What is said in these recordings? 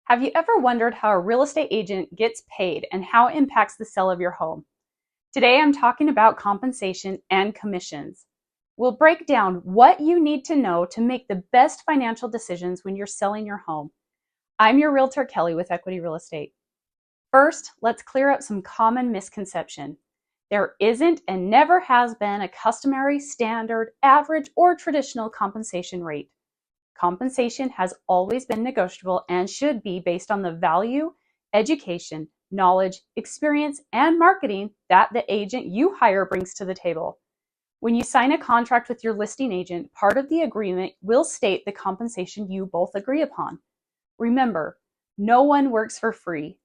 Have you ever wondered how a real estate agent gets paid and how it impacts the sale of your home? Today I'm talking about compensation and commissions. We'll break down what you need to know to make the best financial decisions when you're selling your home. I'm your realtor, Kelly, with Equity Real Estate. First, let's clear up some common misconception. There isn't and never has been a customary, standard, average, or traditional compensation rate. Compensation has always been negotiable and should be based on the value, education, knowledge, experience, and marketing that the agent you hire brings to the table. When you sign a contract with your listing agent, part of the agreement will state the compensation you both agree upon. Remember, no one works for free.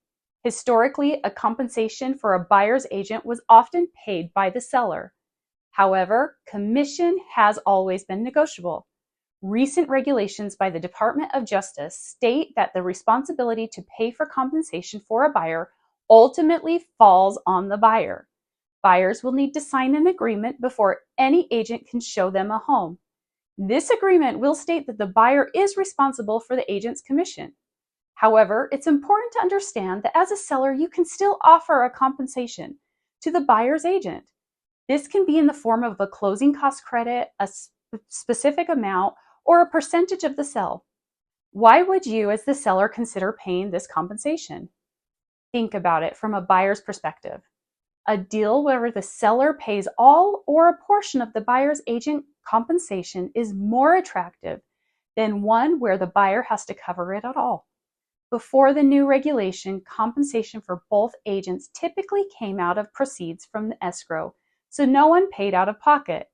Historically, a compensation for a buyer's agent was often paid by the seller. However, commission has always been negotiable. Recent regulations by the Department of Justice state that the responsibility to pay for compensation for a buyer ultimately falls on the buyer. Buyers will need to sign an agreement before any agent can show them a home. This agreement will state that the buyer is responsible for the agent's commission. However, it's important to understand that as a seller, you can still offer a compensation to the buyer's agent. This can be in the form of a closing cost credit, a specific amount, or a percentage of the sale. Why would you, as the seller, consider paying this compensation? Think about it from a buyer's perspective. A deal where the seller pays all or a portion of the buyer's agent compensation is more attractive than one where the buyer has to cover it at all. Before the new regulation, compensation for both agents typically came out of proceeds from the escrow, so no one paid out of pocket.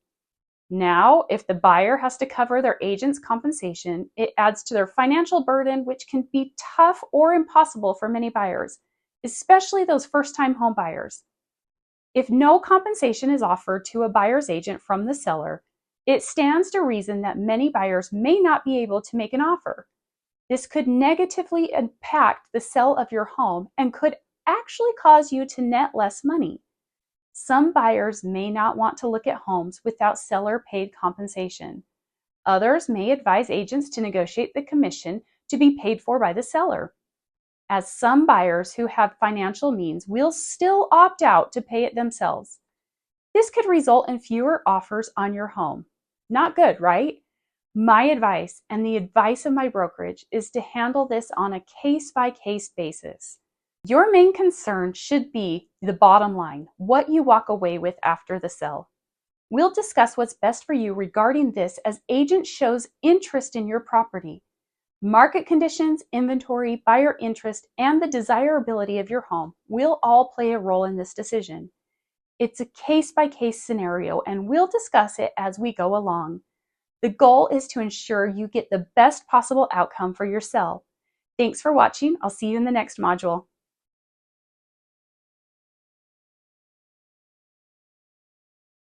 Now, if the buyer has to cover their agent's compensation, it adds to their financial burden, which can be tough or impossible for many buyers, especially those first-time home buyers. If no compensation is offered to a buyer's agent from the seller, it stands to reason that many buyers may not be able to make an offer. This could negatively impact the sale of your home and could actually cause you to net less money. Some buyers may not want to look at homes without seller-paid compensation. Others may advise agents to negotiate the commission to be paid for by the seller. As some buyers who have financial means will still opt out to pay it themselves. This could result in fewer offers on your home. Not good, right? My advice and the advice of my brokerage is to handle this on a case-by-case basis. Your main concern should be the bottom line, what you walk away with after the sale. We'll discuss what's best for you regarding this as agent shows interest in your property. Market conditions, inventory, buyer interest, and the desirability of your home will all play a role in this decision. It's a case-by-case scenario, and we'll discuss it as we go along. The goal is to ensure you get the best possible outcome for your sale. Thanks for watching. I'll see you in the next module.